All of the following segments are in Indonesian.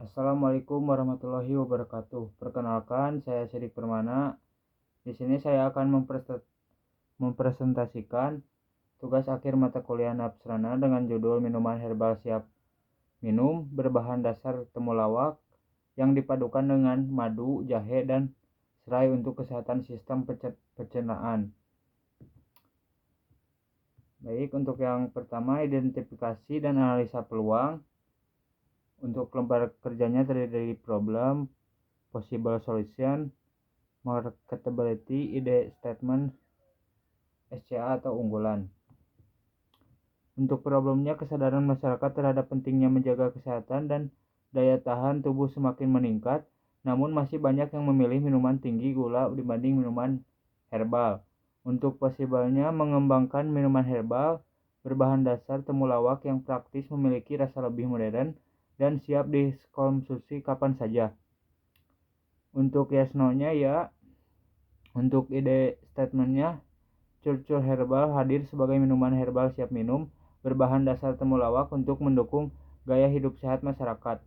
Assalamualaikum warahmatullahi wabarakatuh. Perkenalkan, saya Sidik Permana. Di sini saya akan mempresentasikan tugas akhir mata kuliah Napsrana dengan judul Minuman Herbal Siap Minum berbahan dasar temulawak yang dipadukan dengan madu, jahe, dan serai untuk kesehatan sistem pencernaan. Baik, untuk yang pertama, identifikasi dan analisa peluang. Untuk lembar kerjanya terdiri dari problem, possible solution, marketability, ide statement, SCA atau unggulan. Untuk problemnya, kesadaran masyarakat terhadap pentingnya menjaga kesehatan dan daya tahan tubuh semakin meningkat, namun masih banyak yang memilih minuman tinggi gula dibanding minuman herbal. Untuk possible-nya, mengembangkan minuman herbal berbahan dasar temulawak yang praktis, memiliki rasa lebih modern, dan siap dikonsumsi kapan saja. Untuk yes no-nya ya, untuk ide statementnya, Curcur Herbal hadir sebagai minuman herbal siap minum berbahan dasar temulawak untuk mendukung gaya hidup sehat masyarakat.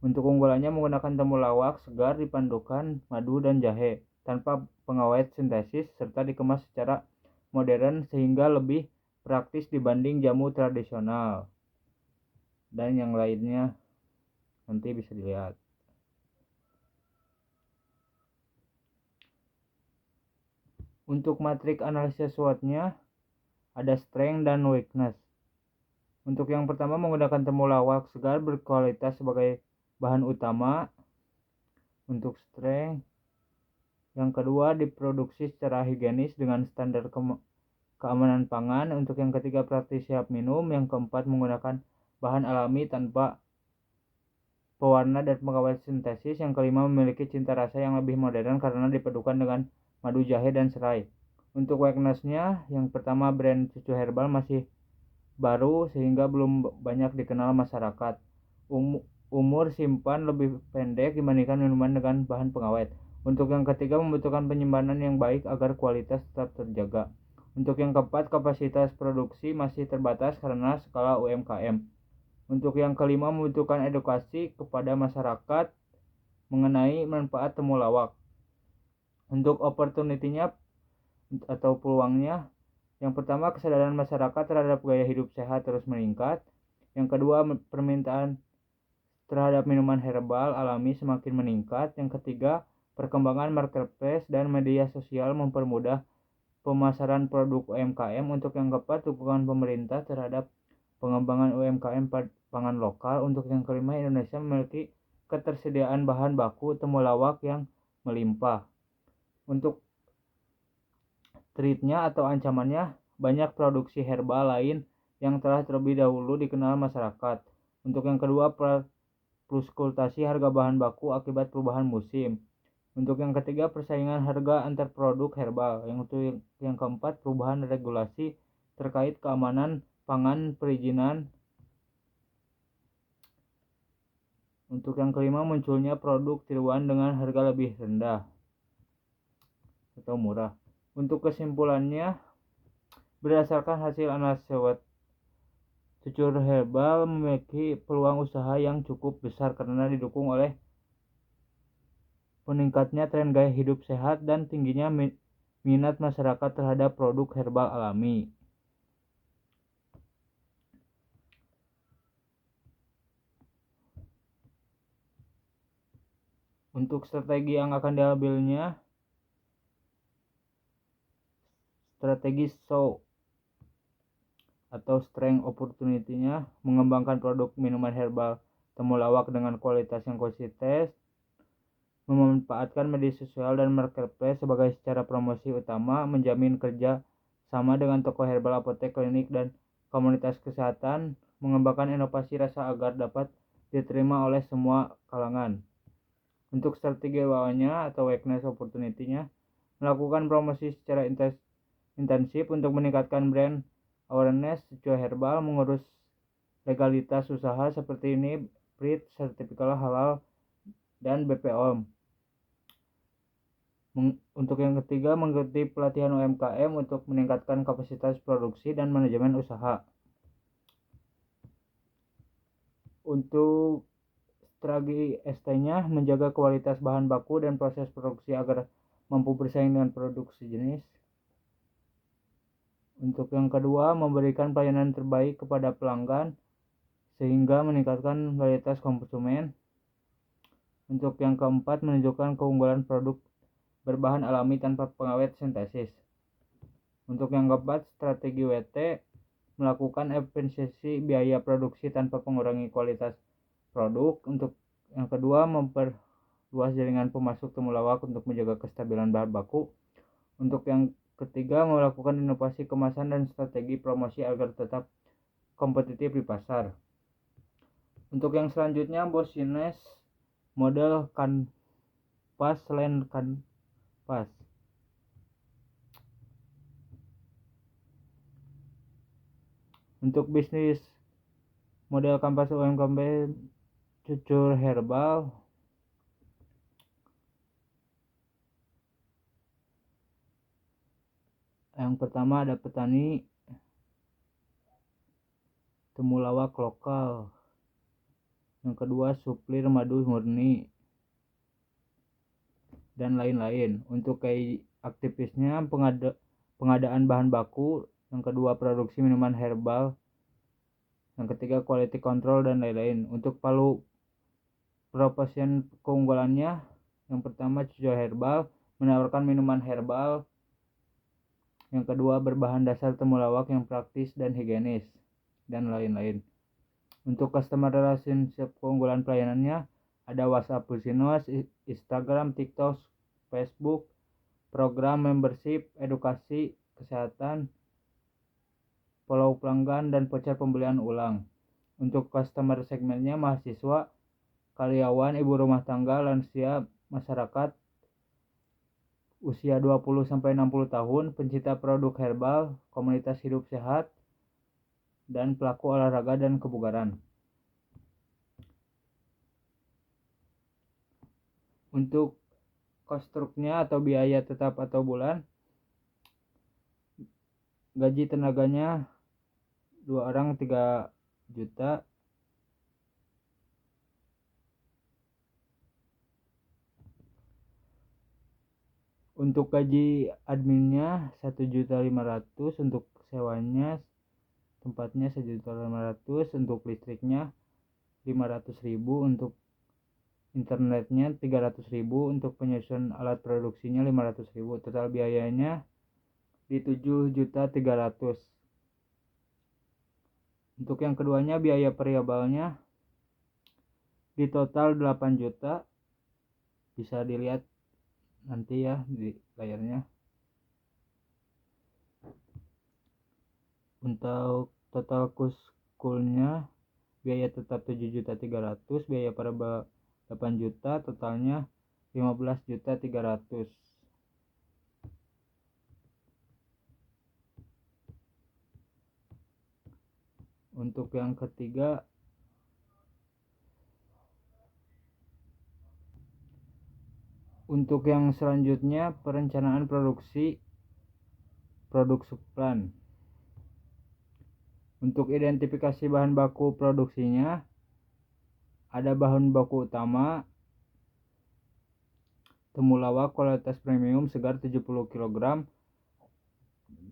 Untuk unggulannya, menggunakan temulawak segar dipadukan madu dan jahe tanpa pengawet sintesis serta dikemas secara modern sehingga lebih praktis dibanding jamu tradisional. Dan yang lainnya nanti bisa dilihat. Untuk matrik analisis SWOT-nya ada strength dan weakness. Untuk yang pertama, menggunakan temulawak segar berkualitas sebagai bahan utama. Untuk strength, yang kedua, diproduksi secara higienis dengan standar keamanan pangan. Untuk yang ketiga, praktis siap minum. Yang keempat, menggunakan bahan alami tanpa pewarna dan pengawet sintesis. Yang kelima, memiliki cita rasa yang lebih modern karena dipadukan dengan madu, jahe, dan serai. Untuk weakness-nya, yang pertama, brand Cucu Herbal masih baru sehingga belum banyak dikenal masyarakat. Umur simpan lebih pendek dibandingkan minuman dengan bahan pengawet. Untuk yang ketiga, membutuhkan penyimpanan yang baik agar kualitas tetap terjaga. Untuk yang keempat, kapasitas produksi masih terbatas karena skala UMKM. Untuk yang kelima, membutuhkan edukasi kepada masyarakat mengenai manfaat temulawak. Untuk opportunity-nya atau peluangnya, yang pertama, kesadaran masyarakat terhadap gaya hidup sehat terus meningkat. Yang kedua, permintaan terhadap minuman herbal alami semakin meningkat. Yang ketiga, perkembangan marketplace dan media sosial mempermudah pemasaran produk UMKM. Untuk yang keempat, dukungan pemerintah terhadap pengembangan UMKM pangan lokal. Untuk yang kelima, Indonesia memiliki ketersediaan bahan baku temulawak yang melimpah. Untuk threat-nya atau ancamannya, banyak produksi herbal lain yang telah terlebih dahulu dikenal masyarakat. Untuk yang kedua, fluktuasi harga bahan baku akibat perubahan musim. Untuk yang ketiga, persaingan harga antar produk herbal. Untuk yang keempat, perubahan regulasi terkait keamanan pangan perizinan. Untuk yang kelima, munculnya produk tiruan dengan harga lebih rendah atau murah. Untuk kesimpulannya, berdasarkan hasil analisis SWOT, Cucur Herbal memiliki peluang usaha yang cukup besar karena didukung oleh meningkatnya tren gaya hidup sehat dan tingginya minat masyarakat terhadap produk herbal alami. Untuk strategi yang akan diambilnya, strategi SOW atau strength opportunity-nya, mengembangkan produk minuman herbal temulawak dengan kualitas yang konsisten, memanfaatkan media sosial dan marketplace sebagai cara promosi utama, menjamin kerja sama dengan toko herbal, apotek, klinik, dan komunitas kesehatan, mengembangkan inovasi rasa agar dapat diterima oleh semua kalangan. Untuk strategi lawannya atau weakness opportunity-nya, melakukan promosi secara intensif untuk meningkatkan brand awareness Cucu Herbal, mengurus legalitas usaha seperti ini, PRIT, sertifikat halal, dan BPOM. Untuk yang ketiga, mengikuti pelatihan UMKM untuk meningkatkan kapasitas produksi dan manajemen usaha. Untuk strategi ST-nya menjaga kualitas bahan baku dan proses produksi agar mampu bersaing dengan produksi jenis. Untuk yang kedua, memberikan pelayanan terbaik kepada pelanggan sehingga meningkatkan loyalitas konsumen. Untuk yang keempat, menunjukkan keunggulan produk berbahan alami tanpa pengawet sintesis. Untuk yang keempat, strategi WT melakukan efisiensi biaya produksi tanpa mengurangi kualitas produk. Untuk yang kedua, memperluas jaringan pemasok temulawak untuk menjaga kestabilan bahan baku. Untuk yang ketiga, melakukan inovasi kemasan dan strategi promosi agar tetap kompetitif di pasar. Untuk yang selanjutnya, bisnis model kanvas land kanvas. Untuk bisnis model kanvas UMKM cucur herbal, yang pertama ada petani temulawak lokal, yang kedua suplir madu murni, dan lain-lain. Untuk aktivisnya pengadaan bahan baku, yang kedua produksi minuman herbal, yang ketiga quality control, dan lain-lain. Untuk palu proposition keunggulannya, yang pertama cucur herbal menawarkan minuman herbal, yang kedua berbahan dasar temulawak yang praktis dan higienis, dan lain-lain. Untuk customer relationship keunggulan pelayanannya ada WhatsApp Business, Instagram, TikTok, Facebook, program membership, edukasi, kesehatan, follow pelanggan, dan voucher pembelian ulang. Untuk customer segmennya mahasiswa, karyawan, ibu rumah tangga, lansia, masyarakat usia 20-60 tahun, pencinta produk herbal, komunitas hidup sehat, dan pelaku olahraga dan kebugaran. Untuk konstruknya atau biaya tetap atau bulan, gaji tenaganya 2 orang 3 juta. Untuk gaji adminnya 1.500.000, untuk sewanya tempatnya 1.500.000, untuk listriknya 500.000, untuk internetnya 300.000, untuk penyusun alat produksinya 500.000. Total biayanya di 7.300.000. Untuk yang keduanya biaya variabelnya di total 8 juta. Bisa dilihat nanti ya di layarnya. Untuk total kuskulnya biaya tetap 7.300.000, biaya variabel 8 juta, totalnya 15.300.000. Untuk yang ketiga, untuk yang selanjutnya perencanaan produksi produk subplan. Untuk identifikasi bahan baku produksinya ada bahan baku utama temulawak kualitas premium segar 70 kg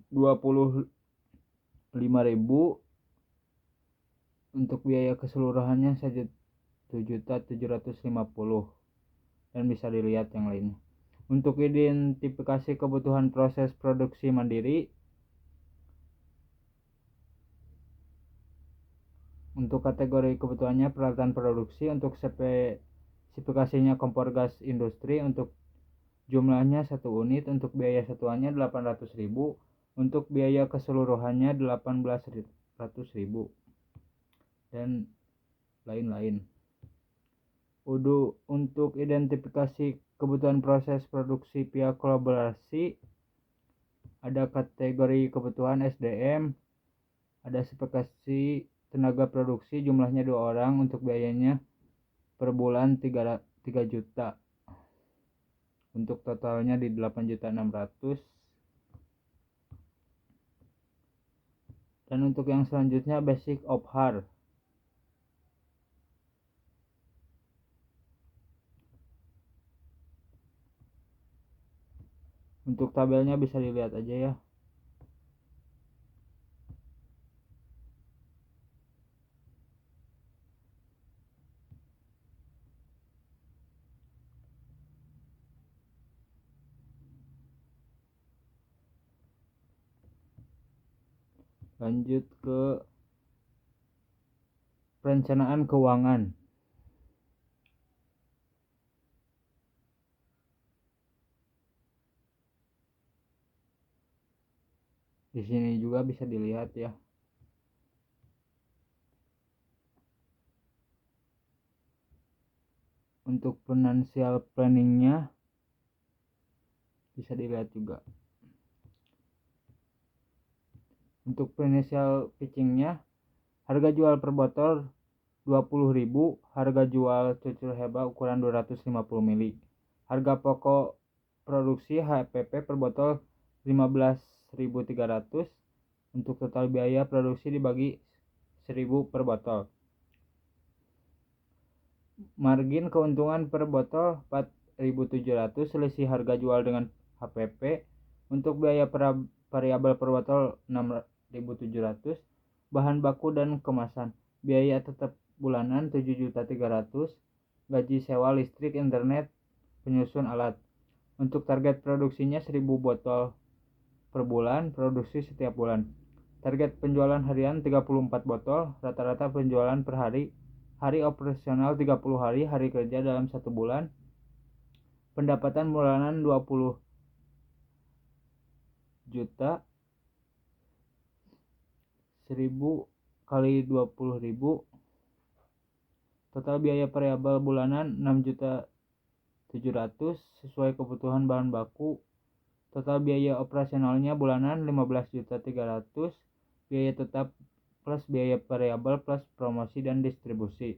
25.000. Untuk biaya keseluruhannya 1.750.000, dan bisa dilihat yang lainnya. Untuk identifikasi kebutuhan proses produksi mandiri, untuk kategori kebutuhannya peralatan produksi, untuk spesifikasinya kompor gas industri, untuk jumlahnya 1 unit, untuk biaya satuannya 800.000, untuk biaya keseluruhannya 18.100.000, dan lain-lain. Untuk identifikasi kebutuhan proses produksi via kolaborasi ada kategori kebutuhan SDM, ada spesifikasi tenaga produksi jumlahnya 2 orang, untuk biayanya per bulan 3 juta, untuk totalnya di 8.600.000. Dan untuk yang selanjutnya basic of hard. Untuk tabelnya bisa dilihat aja ya. Lanjut ke perencanaan keuangan. Di sini juga bisa dilihat ya. Untuk financial planningnya bisa dilihat juga. Untuk financial pitchingnya, harga jual per botol 20.000, harga jual cucur heba ukuran 250 ml. Harga pokok produksi HPP per botol 15.300. Untuk total biaya produksi dibagi 1.000 per botol. Margin keuntungan per botol 4.700 selisih harga jual dengan HPP. Untuk biaya variabel per botol 6.700. Bahan baku dan kemasan. Biaya tetap bulanan 7.300. Gaji sewa listrik, internet, penyusun alat. Untuk target produksinya 1.000 botol per bulan, produksi setiap bulan. Target penjualan harian 34 botol, rata-rata penjualan per hari. Hari operasional 30 hari, hari kerja dalam 1 bulan. Pendapatan bulanan 20 juta. 1.000 kali 20.000. Total biaya variabel bulanan 6.700 sesuai kebutuhan bahan baku. Total biaya operasionalnya bulanan 15.300. Biaya tetap plus biaya variabel plus promosi dan distribusi.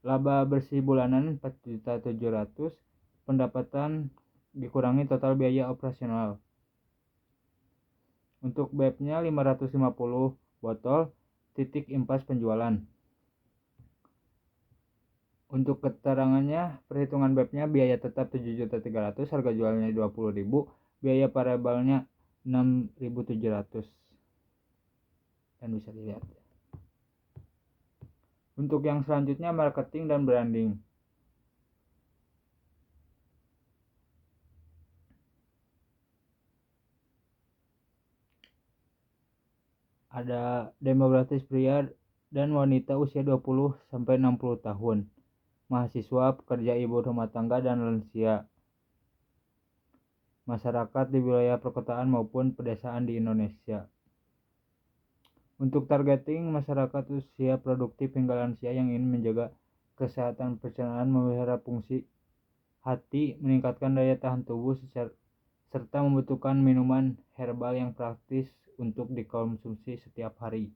Laba bersih bulanan 4.700. Pendapatan dikurangi total biaya operasional. Untuk BEP-nya 550 botol, titik impas penjualan. Untuk keterangannya, perhitungan BEP-nya biaya tetap 7.300, harga jualnya 20.000, biaya variabelnya 6.700. Dan bisa dilihat. Untuk yang selanjutnya marketing dan branding. Ada demografis pria dan wanita usia 20 sampai 60 tahun. Mahasiswa, pekerja ibu rumah tangga dan lansia. Masyarakat di wilayah perkotaan maupun pedesaan di Indonesia. Untuk targeting masyarakat usia produktif hingga lansia yang ingin menjaga kesehatan pencernaan, memelihara fungsi hati, meningkatkan daya tahan tubuh, serta membutuhkan minuman herbal yang praktis untuk dikonsumsi setiap hari.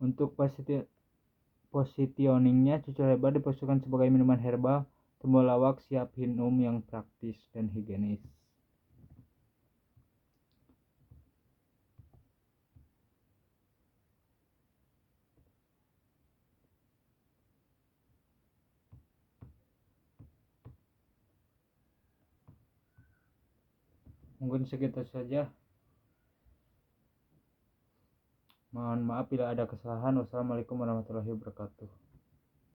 Untuk positioningnya, cucur heba diposisikan sebagai minuman herbal temulawak siap minum yang praktis dan higienis. Mungkin segitu saja. Mohon maaf bila ada kesalahan. Wassalamualaikum warahmatullahi wabarakatuh.